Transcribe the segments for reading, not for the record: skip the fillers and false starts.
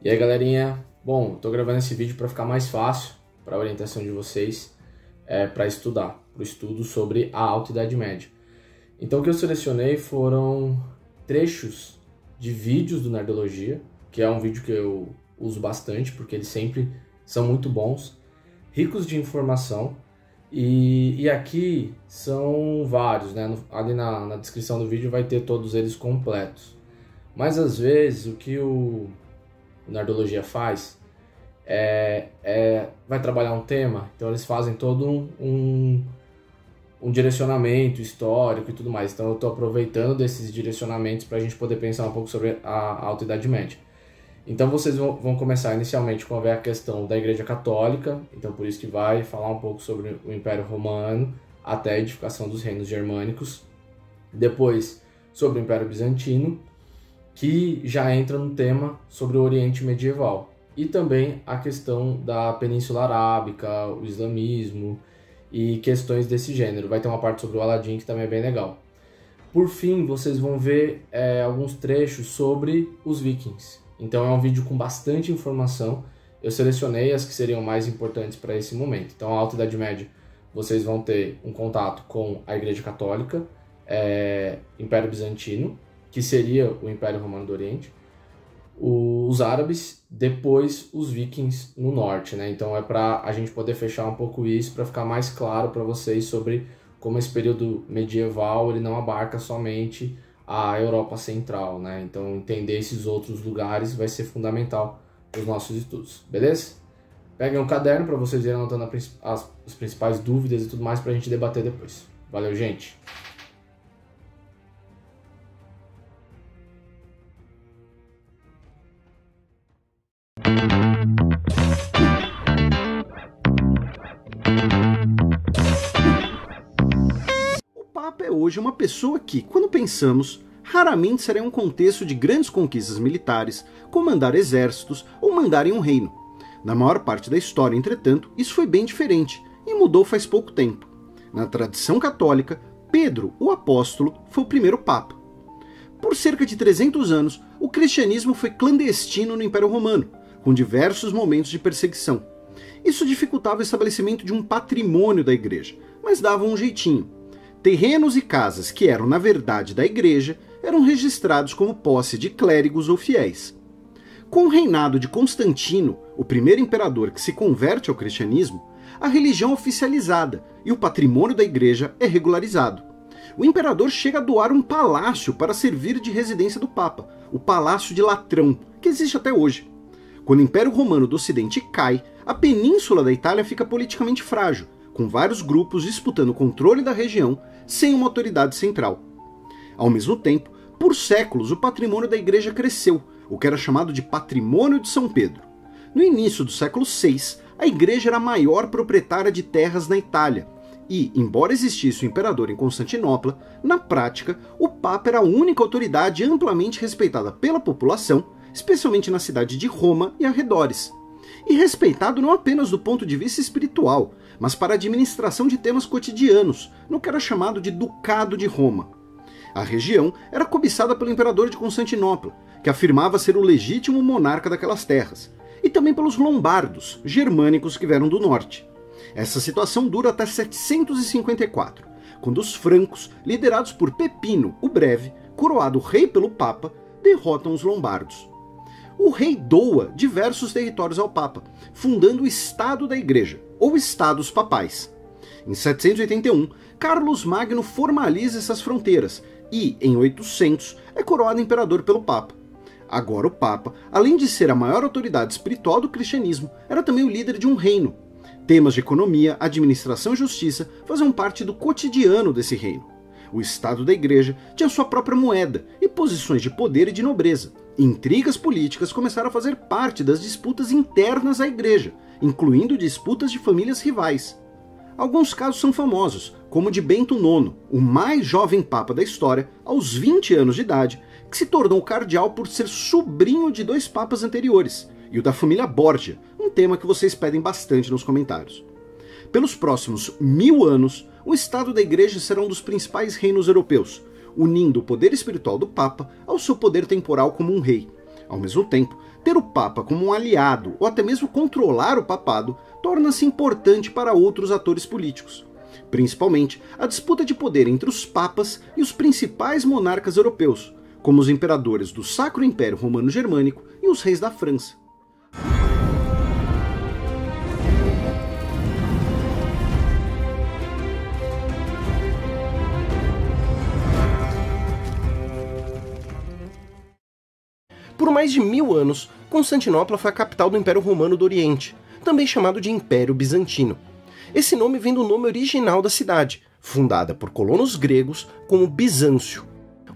E aí, galerinha, bom, tô gravando esse vídeo para ficar mais fácil para a orientação de vocês para estudar, para o estudo sobre a Alta Idade Média. Então o que eu selecionei foram trechos de vídeos do Nerdologia, que é um vídeo que eu uso bastante porque eles sempre são muito bons, ricos de informação, e aqui são vários, né? Ali na descrição do vídeo vai ter todos eles completos. Mas às vezes o que o Nerdologia faz vai trabalhar um tema, então eles fazem todo um direcionamento histórico e tudo mais. Então eu estou aproveitando desses direcionamentos para a gente poder pensar um pouco sobre a Alta Idade Média. Então vocês vão começar inicialmente com a questão da Igreja Católica, então por isso que vai falar um pouco sobre o Império Romano até a edificação dos reinos germânicos. Depois sobre o Império Bizantino, que já entra no tema sobre o Oriente Medieval. E também a questão da Península Arábica, o islamismo e questões desse gênero. Vai ter uma parte sobre o Aladim que também é bem legal. Por fim, vocês vão ver alguns trechos sobre os vikings. Então é um vídeo com bastante informação. Eu selecionei as que seriam mais importantes para esse momento. Então a Alta Idade Média, vocês vão ter um contato com a Igreja Católica, Império Bizantino, que seria o Império Romano do Oriente, os árabes, depois os vikings no norte, né? Então é para a gente poder fechar um pouco isso, para ficar mais claro para vocês sobre como esse período medieval ele não abarca somente a Europa Central, né? Então entender esses outros lugares vai ser fundamental para os nossos estudos, beleza? Peguem um caderno para vocês irem anotando as principais dúvidas e tudo mais para a gente debater depois. Valeu, gente! O Papa é hoje uma pessoa que, quando pensamos, raramente será em um contexto de grandes conquistas militares, comandar exércitos ou mandar em um reino. Na maior parte da história, entretanto, isso foi bem diferente e mudou faz pouco tempo. Na tradição católica, Pedro, o apóstolo, foi o primeiro Papa. Por cerca de 300 anos, o cristianismo foi clandestino no Império Romano, com diversos momentos de perseguição. Isso dificultava o estabelecimento de um patrimônio da igreja, mas dava um jeitinho. Terrenos e casas que eram, na verdade, da igreja, eram registrados como posse de clérigos ou fiéis. Com o reinado de Constantino, o primeiro imperador que se converte ao cristianismo, a religião é oficializada e o patrimônio da igreja é regularizado. O imperador chega a doar um palácio para servir de residência do Papa, o Palácio de Latrão, que existe até hoje. Quando o Império Romano do Ocidente cai, a península da Itália fica politicamente frágil, com vários grupos disputando o controle da região sem uma autoridade central. Ao mesmo tempo, por séculos o patrimônio da igreja cresceu, o que era chamado de Patrimônio de São Pedro. No início do século VI, a igreja era a maior proprietária de terras na Itália, e, embora existisse o imperador em Constantinopla, na prática, o Papa era a única autoridade amplamente respeitada pela população, especialmente na cidade de Roma e arredores. E respeitado não apenas do ponto de vista espiritual, mas para a administração de temas cotidianos, no que era chamado de Ducado de Roma. A região era cobiçada pelo imperador de Constantinopla, que afirmava ser o legítimo monarca daquelas terras, e também pelos lombardos, germânicos que vieram do norte. Essa situação dura até 754, quando os francos, liderados por Pepino o Breve, coroado rei pelo Papa, derrotam os lombardos. O rei doa diversos territórios ao Papa, fundando o Estado da Igreja, ou Estados Papais. Em 781, Carlos Magno formaliza essas fronteiras e, em 800, é coroado imperador pelo Papa. Agora o Papa, além de ser a maior autoridade espiritual do cristianismo, era também o líder de um reino. Temas de economia, administração e justiça faziam parte do cotidiano desse reino. O Estado da Igreja tinha sua própria moeda e posições de poder e de nobreza. Intrigas políticas começaram a fazer parte das disputas internas à Igreja, incluindo disputas de famílias rivais. Alguns casos são famosos, como o de Bento IX, o mais jovem Papa da história, aos 20 anos de idade, que se tornou cardeal por ser sobrinho de 2 papas anteriores, e o da família Borgia, um tema que vocês pedem bastante nos comentários. Pelos próximos 1000 anos, o Estado da Igreja será um dos principais reinos europeus, unindo o poder espiritual do Papa ao seu poder temporal como um rei. Ao mesmo tempo, ter o Papa como um aliado ou até mesmo controlar o papado torna-se importante para outros atores políticos. Principalmente a disputa de poder entre os papas e os principais monarcas europeus, como os imperadores do Sacro Império Romano Germânico e os reis da França. Por mais de 1000 anos, Constantinopla foi a capital do Império Romano do Oriente, também chamado de Império Bizantino. Esse nome vem do nome original da cidade, fundada por colonos gregos como Bizâncio.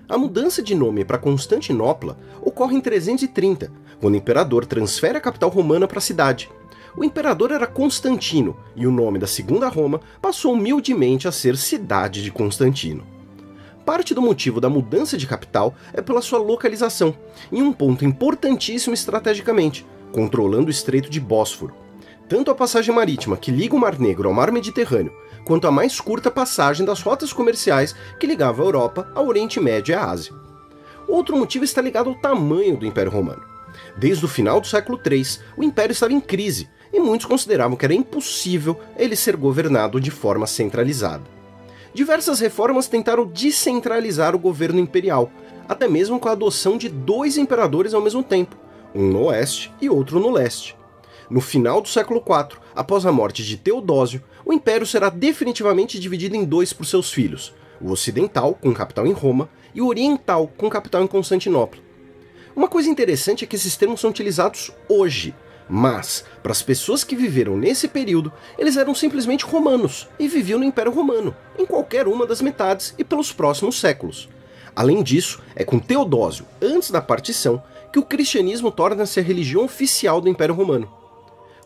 A mudança de nome para Constantinopla ocorre em 330, quando o imperador transfere a capital romana para a cidade. O imperador era Constantino, e o nome da Segunda Roma passou humildemente a ser Cidade de Constantino. Parte do motivo da mudança de capital é pela sua localização, em um ponto importantíssimo estrategicamente, controlando o Estreito de Bósforo. Tanto a passagem marítima que liga o Mar Negro ao Mar Mediterrâneo, quanto a mais curta passagem das rotas comerciais que ligava a Europa ao Oriente Médio e à Ásia. Outro motivo está ligado ao tamanho do Império Romano. Desde o final do século III, o Império estava em crise, e muitos consideravam que era impossível ele ser governado de forma centralizada. Diversas reformas tentaram descentralizar o governo imperial, até mesmo com a adoção de 2 imperadores ao mesmo tempo, um no oeste e outro no leste. No final do século IV, após a morte de Teodósio, o império será definitivamente dividido em 2 por seus filhos, o ocidental, com capital em Roma, e o oriental, com capital em Constantinopla. Uma coisa interessante é que esses termos são utilizados hoje, mas, para as pessoas que viveram nesse período, eles eram simplesmente romanos e viviam no Império Romano, em qualquer uma das metades e pelos próximos séculos. Além disso, é com Teodósio, antes da partição, que o cristianismo torna-se a religião oficial do Império Romano.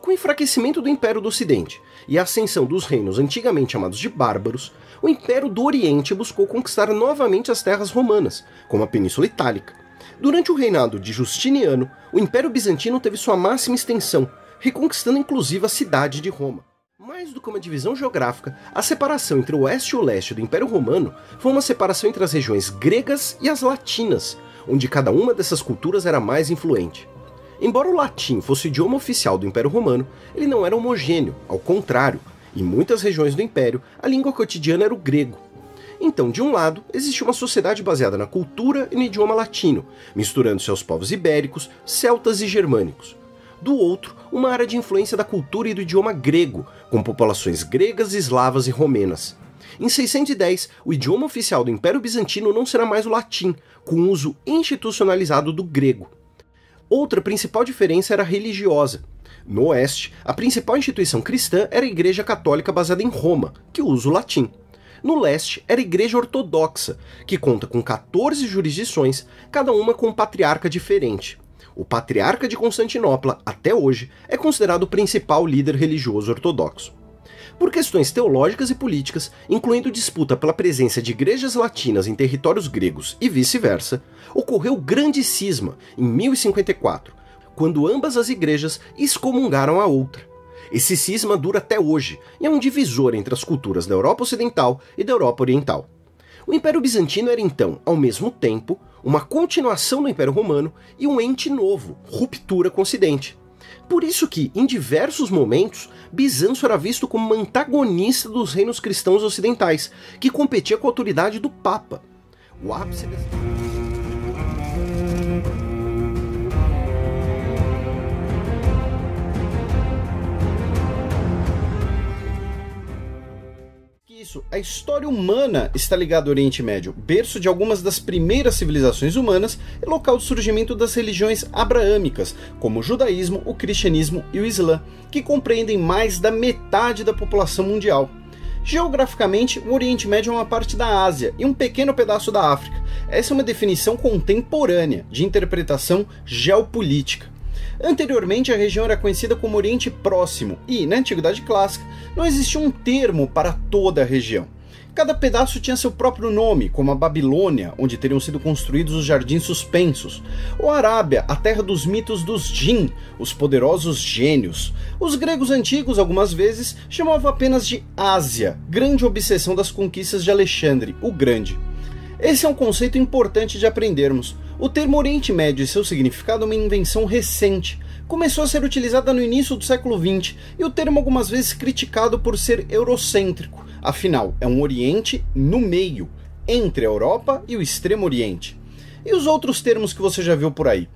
Com o enfraquecimento do Império do Ocidente e a ascensão dos reinos antigamente chamados de bárbaros, o Império do Oriente buscou conquistar novamente as terras romanas, como a Península Itálica. Durante o reinado de Justiniano, o Império Bizantino teve sua máxima extensão, reconquistando inclusive a cidade de Roma. Mais do que uma divisão geográfica, a separação entre o oeste e o leste do Império Romano foi uma separação entre as regiões gregas e as latinas, onde cada uma dessas culturas era mais influente. Embora o latim fosse o idioma oficial do Império Romano, ele não era homogêneo, ao contrário, em muitas regiões do Império, a língua cotidiana era o grego. Então, de um lado, existia uma sociedade baseada na cultura e no idioma latino, misturando-se aos povos ibéricos, celtas e germânicos. Do outro, uma área de influência da cultura e do idioma grego, com populações gregas, eslavas e romenas. Em 610, o idioma oficial do Império Bizantino não será mais o latim, com o uso institucionalizado do grego. Outra principal diferença era religiosa. No oeste, a principal instituição cristã era a Igreja Católica baseada em Roma, que usa o latim. No leste, era a Igreja Ortodoxa, que conta com 14 jurisdições, cada uma com um patriarca diferente. O Patriarca de Constantinopla, até hoje, é considerado o principal líder religioso ortodoxo. Por questões teológicas e políticas, incluindo disputa pela presença de igrejas latinas em territórios gregos e vice-versa, ocorreu o Grande Cisma, em 1054, quando ambas as igrejas excomungaram a outra. Esse cisma dura até hoje e é um divisor entre as culturas da Europa Ocidental e da Europa Oriental. O Império Bizantino era então, ao mesmo tempo, uma continuação do Império Romano e um ente novo, ruptura com o Ocidente. Por isso que, em diversos momentos, Bizâncio era visto como um antagonista dos reinos cristãos ocidentais, que competia com a autoridade do Papa. O ápice dessa... A história humana está ligada ao Oriente Médio, berço de algumas das primeiras civilizações humanas e local de surgimento das religiões abraâmicas, como o judaísmo, o cristianismo e o islã, que compreendem mais da metade da população mundial. Geograficamente, o Oriente Médio é uma parte da Ásia e um pequeno pedaço da África. Essa é uma definição contemporânea de interpretação geopolítica. Anteriormente, a região era conhecida como Oriente Próximo e, na Antiguidade Clássica, não existia um termo para toda a região. Cada pedaço tinha seu próprio nome, como a Babilônia, onde teriam sido construídos os Jardins Suspensos, ou a Arábia, a terra dos mitos dos Jin, os poderosos gênios. Os gregos antigos, algumas vezes, chamavam apenas de Ásia, grande obsessão das conquistas de Alexandre, o Grande. Esse é um conceito importante de aprendermos. O termo Oriente Médio e seu significado é uma invenção recente. Começou a ser utilizada no início do século XX e o termo algumas vezes criticado por ser eurocêntrico. Afinal, é um Oriente no meio, entre a Europa e o Extremo Oriente. E os outros termos que você já viu por aí?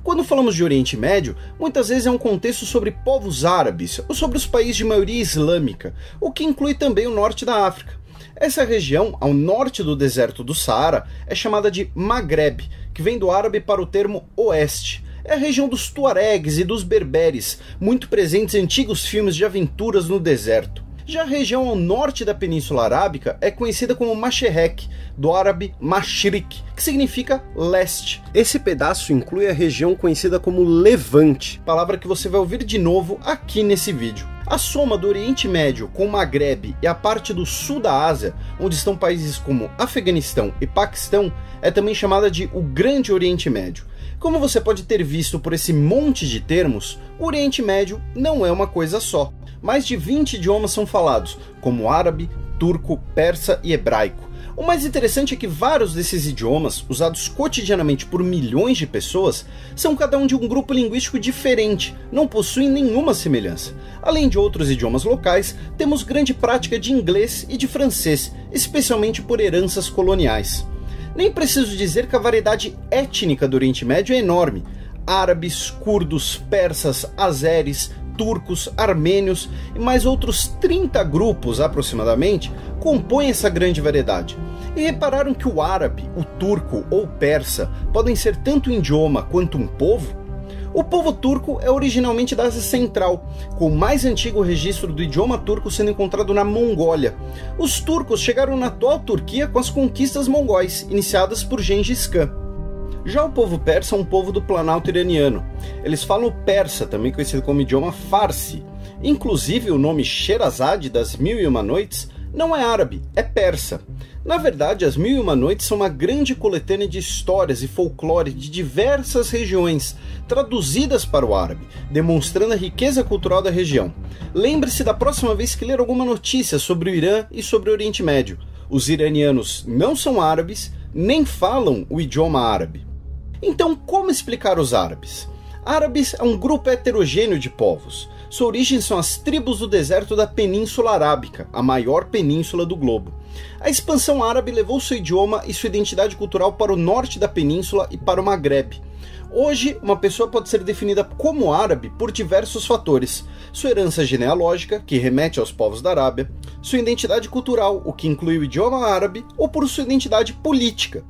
Quando falamos de Oriente Médio, muitas vezes é um contexto sobre povos árabes ou sobre os países de maioria islâmica, o que inclui também o norte da África. Essa região, ao norte do deserto do Saara, é chamada de Maghreb, que vem do árabe para o termo oeste. É a região dos tuaregues e dos berberes, muito presentes em antigos filmes de aventuras no deserto. Já a região ao norte da Península Arábica é conhecida como Masherek, do árabe Mashriq, que significa leste. Esse pedaço inclui a região conhecida como Levante, palavra que você vai ouvir de novo aqui nesse vídeo. A soma do Oriente Médio com o Maghreb e a parte do sul da Ásia, onde estão países como Afeganistão e Paquistão, é também chamada de o Grande Oriente Médio. Como você pode ter visto por esse monte de termos, o Oriente Médio não é uma coisa só. Mais de 20 idiomas são falados, como árabe, turco, persa e hebraico. O mais interessante é que vários desses idiomas, usados cotidianamente por milhões de pessoas, são cada um de um grupo linguístico diferente, não possuem nenhuma semelhança. Além de outros idiomas locais, temos grande prática de inglês e de francês, especialmente por heranças coloniais. Nem preciso dizer que a variedade étnica do Oriente Médio é enorme. Árabes, curdos, persas, azeres, turcos, armênios e mais outros 30 grupos aproximadamente compõem essa grande variedade. E repararam que o árabe, o turco ou o persa podem ser tanto um idioma quanto um povo? O povo turco é originalmente da Ásia Central, com o mais antigo registro do idioma turco sendo encontrado na Mongólia. Os turcos chegaram na atual Turquia com as conquistas mongóis, iniciadas por Gengis Khan. Já o povo persa é um povo do Planalto iraniano. Eles falam o persa, também conhecido como idioma farsi. Inclusive o nome Sherazade das Mil e Uma Noites não é árabe, é persa. Na verdade, as Mil e Uma Noites são uma grande coletânea de histórias e folclore de diversas regiões, traduzidas para o árabe, demonstrando a riqueza cultural da região. Lembre-se da próxima vez que ler alguma notícia sobre o Irã e sobre o Oriente Médio. Os iranianos não são árabes, nem falam o idioma árabe. Então, como explicar os árabes? Árabes é um grupo heterogêneo de povos. Sua origem são as tribos do deserto da Península Arábica, a maior península do globo. A expansão árabe levou seu idioma e sua identidade cultural para o norte da península e para o Maghreb. Hoje, uma pessoa pode ser definida como árabe por diversos fatores. Sua herança genealógica, que remete aos povos da Arábia, sua identidade cultural, o que inclui o idioma árabe, ou por sua identidade política.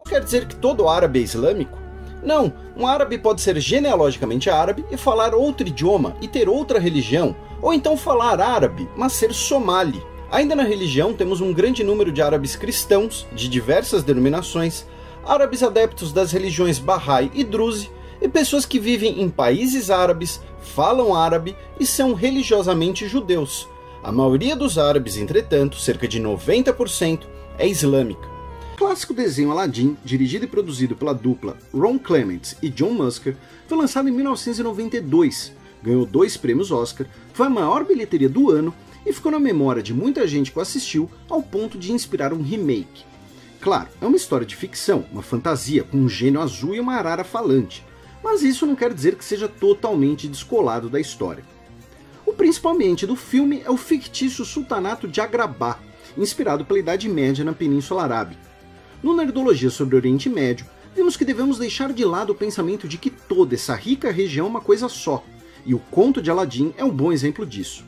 Quer dizer que todo árabe é islâmico? Não, um árabe pode ser genealogicamente árabe e falar outro idioma e ter outra religião, ou então falar árabe, mas ser somali. Ainda na religião temos um grande número de árabes cristãos, de diversas denominações, árabes adeptos das religiões Bahá'í e Druze, e pessoas que vivem em países árabes, falam árabe e são religiosamente judeus. A maioria dos árabes, entretanto, cerca de 90%, é islâmica. O clássico desenho Aladdin, dirigido e produzido pela dupla Ron Clements e John Musker, foi lançado em 1992, ganhou 2 prêmios Oscar, foi a maior bilheteria do ano e ficou na memória de muita gente que o assistiu ao ponto de inspirar um remake. Claro, é uma história de ficção, uma fantasia com um gênio azul e uma arara falante, mas isso não quer dizer que seja totalmente descolado da história. O principal ambiente do filme é o fictício sultanato de Agrabah, inspirado pela Idade Média na Península Arábica. No Nerdologia sobre o Oriente Médio, vimos que devemos deixar de lado o pensamento de que toda essa rica região é uma coisa só, e o conto de Aladdin é um bom exemplo disso.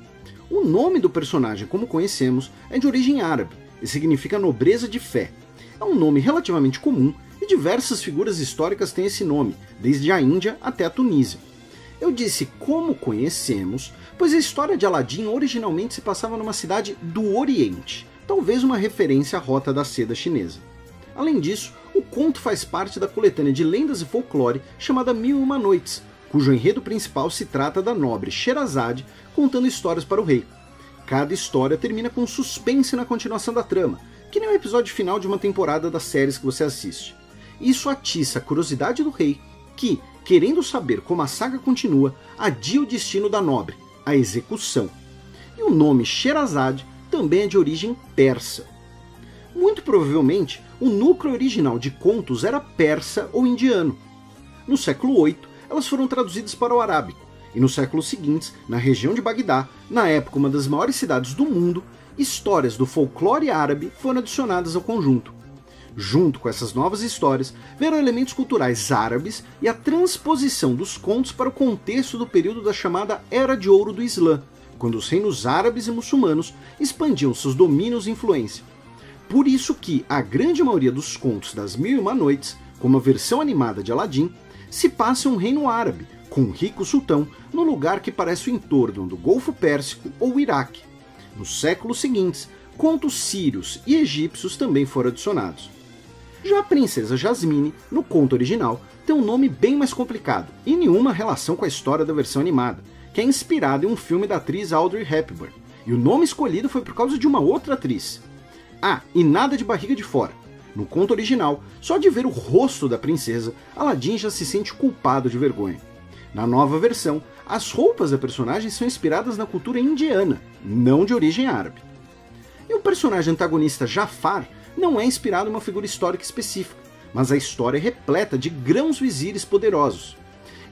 O nome do personagem, como conhecemos, é de origem árabe e significa nobreza de fé. É um nome relativamente comum e diversas figuras históricas têm esse nome, desde a Índia até a Tunísia. Eu disse como conhecemos, pois a história de Aladdin originalmente se passava numa cidade do Oriente, talvez uma referência à Rota da Seda chinesa. Além disso, o conto faz parte da coletânea de lendas e folclore chamada Mil e Uma Noites, cujo enredo principal se trata da nobre Sherazade contando histórias para o rei. Cada história termina com suspense na continuação da trama, que nem o episódio final de uma temporada das séries que você assiste. Isso atiça a curiosidade do rei, que, querendo saber como a saga continua, adia o destino da nobre, a execução. E o nome Sherazade também é de origem persa. Muito provavelmente, o núcleo original de contos era persa ou indiano. No século VIII, elas foram traduzidas para o arábico, e nos séculos seguintes, na região de Bagdá, na época uma das maiores cidades do mundo, histórias do folclore árabe foram adicionadas ao conjunto. Junto com essas novas histórias, vieram elementos culturais árabes e a transposição dos contos para o contexto do período da chamada Era de Ouro do Islã, quando os reinos árabes e muçulmanos expandiam seus domínios e influência. Por isso que a grande maioria dos contos das Mil e Uma Noites, como a versão animada de Aladim, se passa em um reino árabe, com um rico sultão, no lugar que parece o entorno do Golfo Pérsico ou o Iraque. Nos séculos seguintes, contos sírios e egípcios também foram adicionados. Já a princesa Jasmine, no conto original, tem um nome bem mais complicado e nenhuma relação com a história da versão animada, que é inspirada em um filme da atriz Audrey Hepburn, e o nome escolhido foi por causa de uma outra atriz. Ah, e nada de barriga de fora. No conto original, só de ver o rosto da princesa, Aladim já se sente culpado de vergonha. Na nova versão, as roupas da personagem são inspiradas na cultura indiana, não de origem árabe. E o personagem antagonista Jafar não é inspirado em uma figura histórica específica, mas a história é repleta de grãos-vizires poderosos.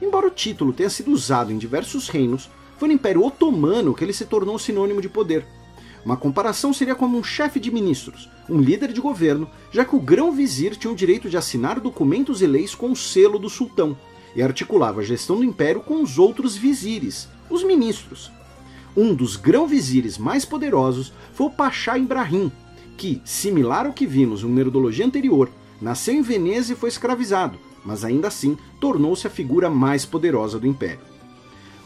Embora o título tenha sido usado em diversos reinos, foi no Império Otomano que ele se tornou sinônimo de poder. Uma comparação seria como um chefe de ministros, um líder de governo, já que o grão-vizir tinha o direito de assinar documentos e leis com o selo do sultão, e articulava a gestão do império com os outros vizires, os ministros. Um dos grão-vizires mais poderosos foi o Pachá Ibrahim, que, similar ao que vimos em uma nerdologia anterior, nasceu em Veneza e foi escravizado, mas ainda assim tornou-se a figura mais poderosa do império.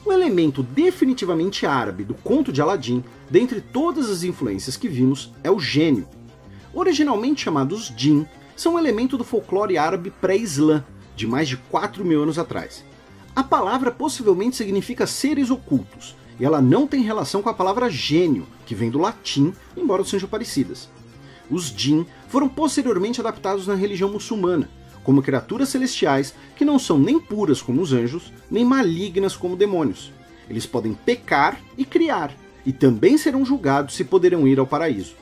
O elemento definitivamente árabe do conto de Aladim, dentre todas as influências que vimos, é o gênio. Originalmente chamados djinn, são um elemento do folclore árabe pré-islã, de mais de 4.000 anos atrás. A palavra possivelmente significa seres ocultos, e ela não tem relação com a palavra gênio, que vem do latim, embora sejam parecidas. Os djinn foram posteriormente adaptados na religião muçulmana, como criaturas celestiais que não são nem puras como os anjos, nem malignas como demônios. Eles podem pecar e criar, e também serão julgados se poderão ir ao paraíso.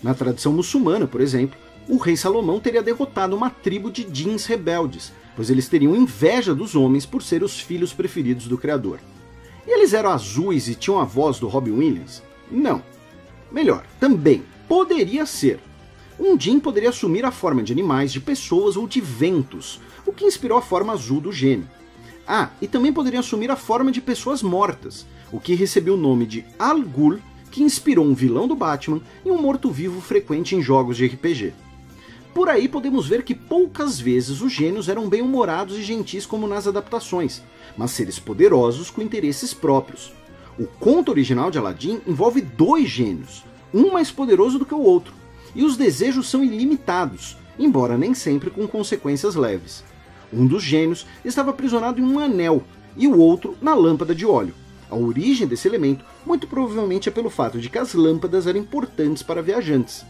Na tradição muçulmana, por exemplo, o rei Salomão teria derrotado uma tribo de djinns rebeldes, pois eles teriam inveja dos homens por serem os filhos preferidos do Criador. E eles eram azuis e tinham a voz do Robin Williams? Não. Melhor, também, poderia ser. Um djinn poderia assumir a forma de animais, de pessoas ou de ventos, o que inspirou a forma azul do gênio. Ah, e também poderia assumir a forma de pessoas mortas, o que recebeu o nome de Al Ghul, que inspirou um vilão do Batman e um morto-vivo frequente em jogos de RPG. Por aí podemos ver que poucas vezes os gênios eram bem-humorados e gentis como nas adaptações, mas seres poderosos com interesses próprios. O conto original de Aladim envolve 2 gênios, um mais poderoso do que o outro, e os desejos são ilimitados, embora nem sempre com consequências leves. Um dos gênios estava aprisionado em um anel, e o outro na lâmpada de óleo. A origem desse elemento muito provavelmente é pelo fato de que as lâmpadas eram importantes para viajantes.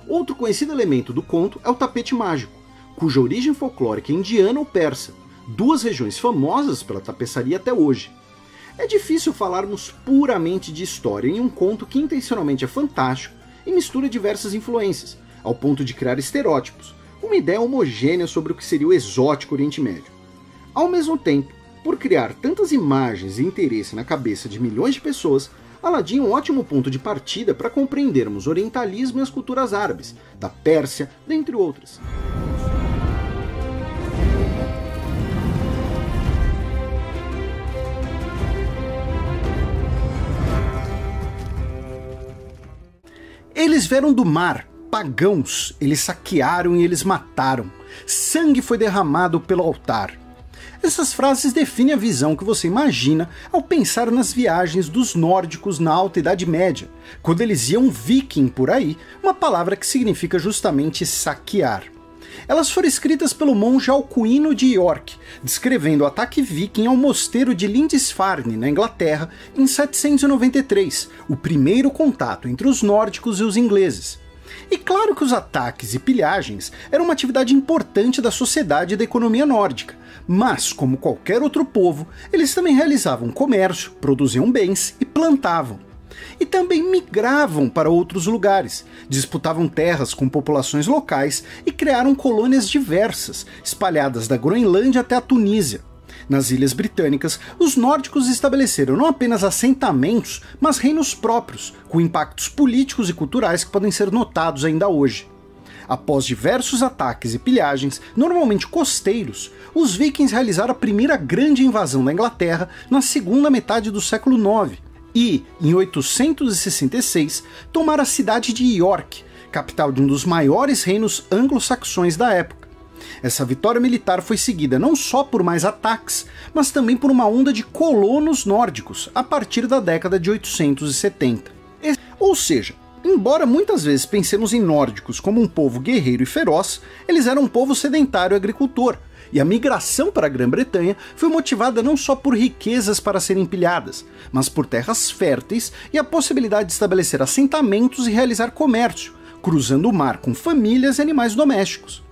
Outro conhecido elemento do conto é o tapete mágico, cuja origem folclórica é indiana ou persa, 2 regiões famosas pela tapeçaria até hoje. É difícil falarmos puramente de história em um conto que intencionalmente é fantástico e mistura diversas influências, ao ponto de criar estereótipos, uma ideia homogênea sobre o que seria o exótico Oriente Médio. Ao mesmo tempo, por criar tantas imagens e interesse na cabeça de milhões de pessoas, Aladim é um ótimo ponto de partida para compreendermos o orientalismo e as culturas árabes, da Pérsia, dentre outras. Eles vieram do mar, pagãos, eles saquearam e eles mataram. Sangue foi derramado pelo altar. Essas frases definem a visão que você imagina ao pensar nas viagens dos nórdicos na Alta Idade Média, quando eles iam viking por aí, uma palavra que significa justamente saquear. Elas foram escritas pelo monge Alcuino de York, descrevendo o ataque viking ao mosteiro de Lindisfarne, na Inglaterra, em 793, o primeiro contato entre os nórdicos e os ingleses. E claro que os ataques e pilhagens eram uma atividade importante da sociedade e da economia nórdica, mas, como qualquer outro povo, eles também realizavam comércio, produziam bens e plantavam. E também migravam para outros lugares, disputavam terras com populações locais e criaram colônias diversas, espalhadas da Groenlândia até a Tunísia. Nas Ilhas Britânicas, os nórdicos estabeleceram não apenas assentamentos, mas reinos próprios, com impactos políticos e culturais que podem ser notados ainda hoje. Após diversos ataques e pilhagens, normalmente costeiros, os vikings realizaram a primeira grande invasão da Inglaterra na segunda metade do século IX e, em 866, tomaram a cidade de York, capital de um dos maiores reinos anglo-saxões da época. Essa vitória militar foi seguida não só por mais ataques, mas também por uma onda de colonos nórdicos a partir da década de 870. Ou seja, embora muitas vezes pensemos em nórdicos como um povo guerreiro e feroz, eles eram um povo sedentário e agricultor, e a migração para a Grã-Bretanha foi motivada não só por riquezas para serem pilhadas, mas por terras férteis e a possibilidade de estabelecer assentamentos e realizar comércio, cruzando o mar com famílias e animais domésticos.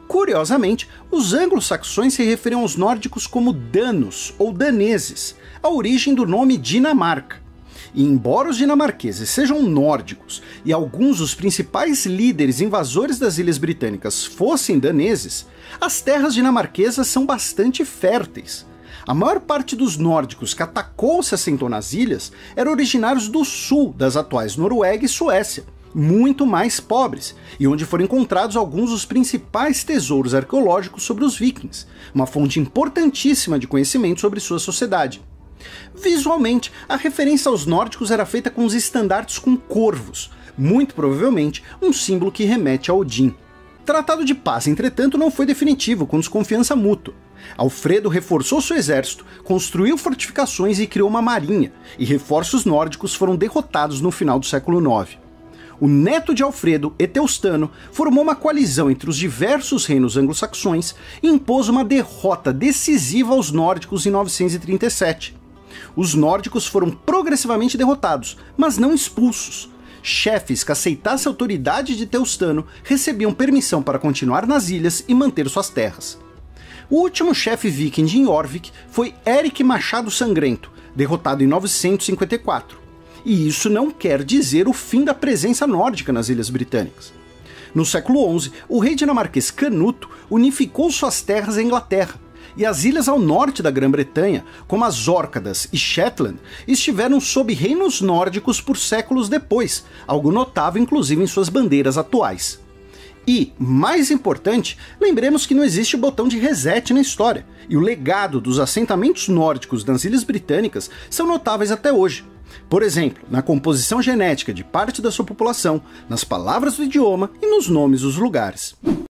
Curiosamente, os anglo-saxões se referiam aos nórdicos como danos ou daneses, a origem do nome Dinamarca. E embora os dinamarqueses sejam nórdicos e alguns dos principais líderes invasores das Ilhas Britânicas fossem daneses, as terras dinamarquesas são bastante férteis. A maior parte dos nórdicos que atacou se assentou nas ilhas eram originários do sul das atuais Noruega e Suécia, muito mais pobres, e onde foram encontrados alguns dos principais tesouros arqueológicos sobre os vikings, uma fonte importantíssima de conhecimento sobre sua sociedade. Visualmente, a referência aos nórdicos era feita com os estandartes com corvos, muito provavelmente um símbolo que remete a Odin. Tratado de paz, entretanto, não foi definitivo, com desconfiança mútua. Alfredo reforçou seu exército, construiu fortificações e criou uma marinha, e reforços nórdicos foram derrotados no final do século IX. O neto de Alfredo, Eteustano, formou uma coalizão entre os diversos reinos anglo-saxões e impôs uma derrota decisiva aos nórdicos em 937. Os nórdicos foram progressivamente derrotados, mas não expulsos. Chefes que aceitassem a autoridade de Teustano recebiam permissão para continuar nas ilhas e manter suas terras. O último chefe viking de Jorvik foi Eric Machado Sangrento, derrotado em 954. E isso não quer dizer o fim da presença nórdica nas Ilhas Britânicas. No século XI, o rei dinamarquês Canuto unificou suas terras à Inglaterra, e as ilhas ao norte da Grã-Bretanha, como as Órcadas e Shetland, estiveram sob reinos nórdicos por séculos depois, algo notável inclusive em suas bandeiras atuais. E, mais importante, lembremos que não existe botão de reset na história, e o legado dos assentamentos nórdicos nas Ilhas Britânicas são notáveis até hoje. Por exemplo, na composição genética de parte da sua população, nas palavras do idioma e nos nomes dos lugares.